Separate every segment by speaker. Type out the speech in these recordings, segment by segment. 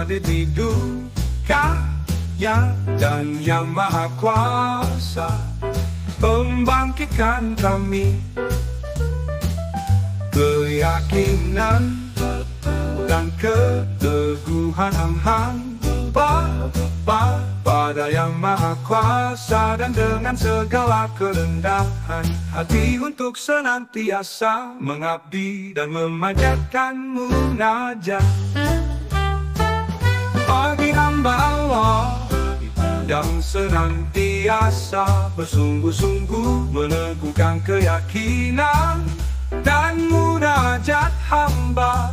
Speaker 1: terada di dunia dan Yang Maha Kuasa membangkitkan kami. Keyakinan dan keteguhan hamba pada Yang Maha Kuasa, dan dengan segala kerendahan hati untuk senantiasa mengabdi dan memanjatkan munajat bagi hamba Allah yang senantiasa bersungguh-sungguh meneguhkan keyakinan dan munajat hamba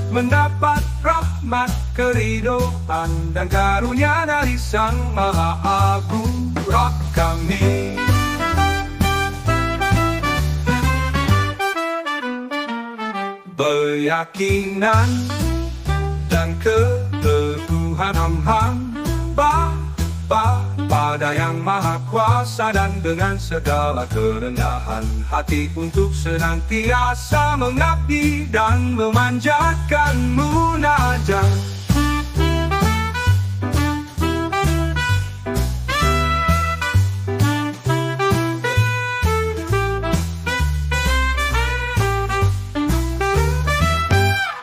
Speaker 1: mendapat rahmat, keridhaan dan karunia dari Sang Maha Agung Rob kami. Keyakinan dan keteguhan hamba pada Yang Maha Kuasa, dan dengan segala kerendahan hati untuk senantiasa mengabdi dan memanjatkan munajat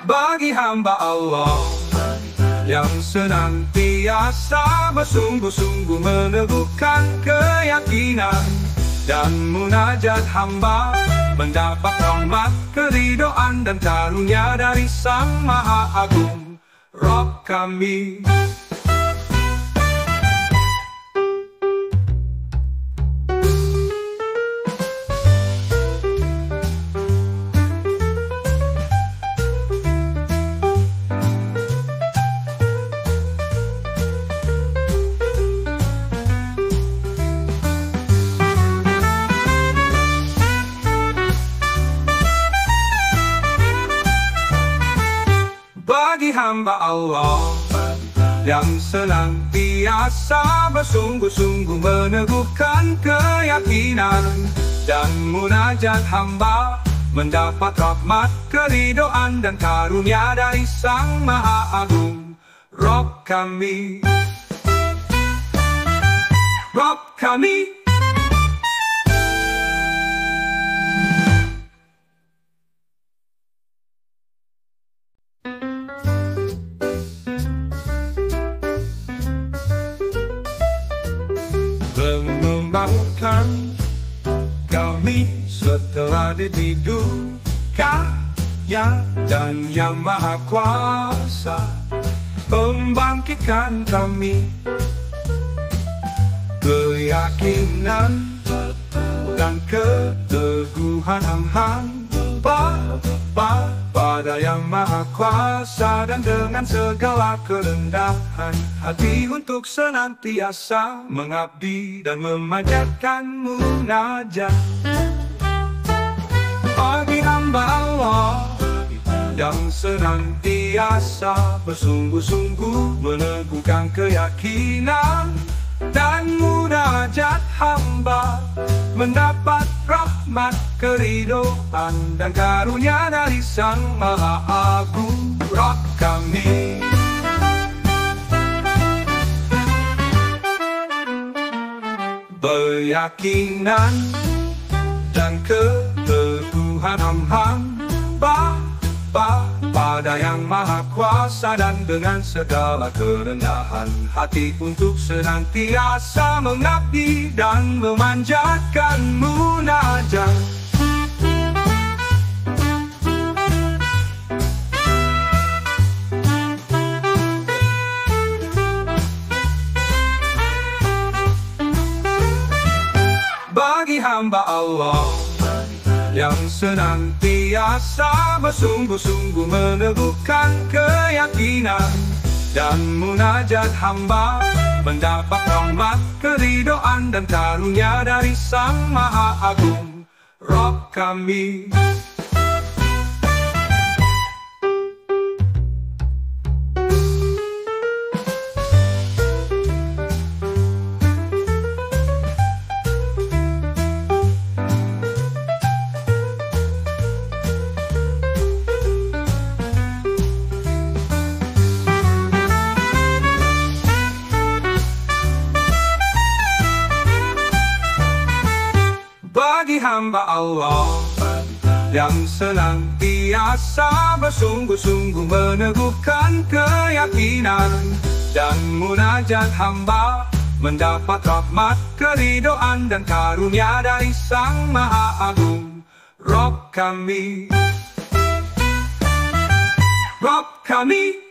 Speaker 1: bagi hamba Allah yang senantiasa bersungguh-sungguh meneguhkan keyakinan dan munajat hamba mendapat rahmat, keridhaan dan karunia dari Sang Maha Agung Rob kami. Bagi hamba Allah yang senantiasa bersungguh-sungguh meneguhkan keyakinan dan munajat hamba mendapat rahmat, keridhaan dan karunia dari Sang Maha Agung Rob kami. Rob kami. Membangunkan kami setelah di dunia dan Yang Maha Kuasa membangkitkan kami. Keyakinan dan keteguhan hamba pada Yang Maha Kuasa, dan dengan segala kerendahan hati untuk senantiasa mengabdi dan memanjatkan munajat bagi hamba Allah yang senantiasa bersungguh-sungguh meneguhkan keyakinan dan munajat hamba mendapat rahmat, keridhaan dan karunia dari Sang Maha Agung Rob kami. Keyakinan dan keteguhan hamba pada Yang Maha Kuasa, dan dengan segala kerendahan hati untuk senantiasa mengabdi dan memanjatkan munajat bagi hamba Allah yang senantiasa bersungguh-sungguh meneguhkan keyakinan dan munajat hamba mendapat rahmat, keridhaan dan karunia dari Sang Maha Agung Rob kami. hamba Allah yang senantiasa bersungguh-sungguh meneguhkan keyakinan dan munajat hamba mendapat rahmat, keridhaan dan karunia dari Sang Maha Agung. Rob kami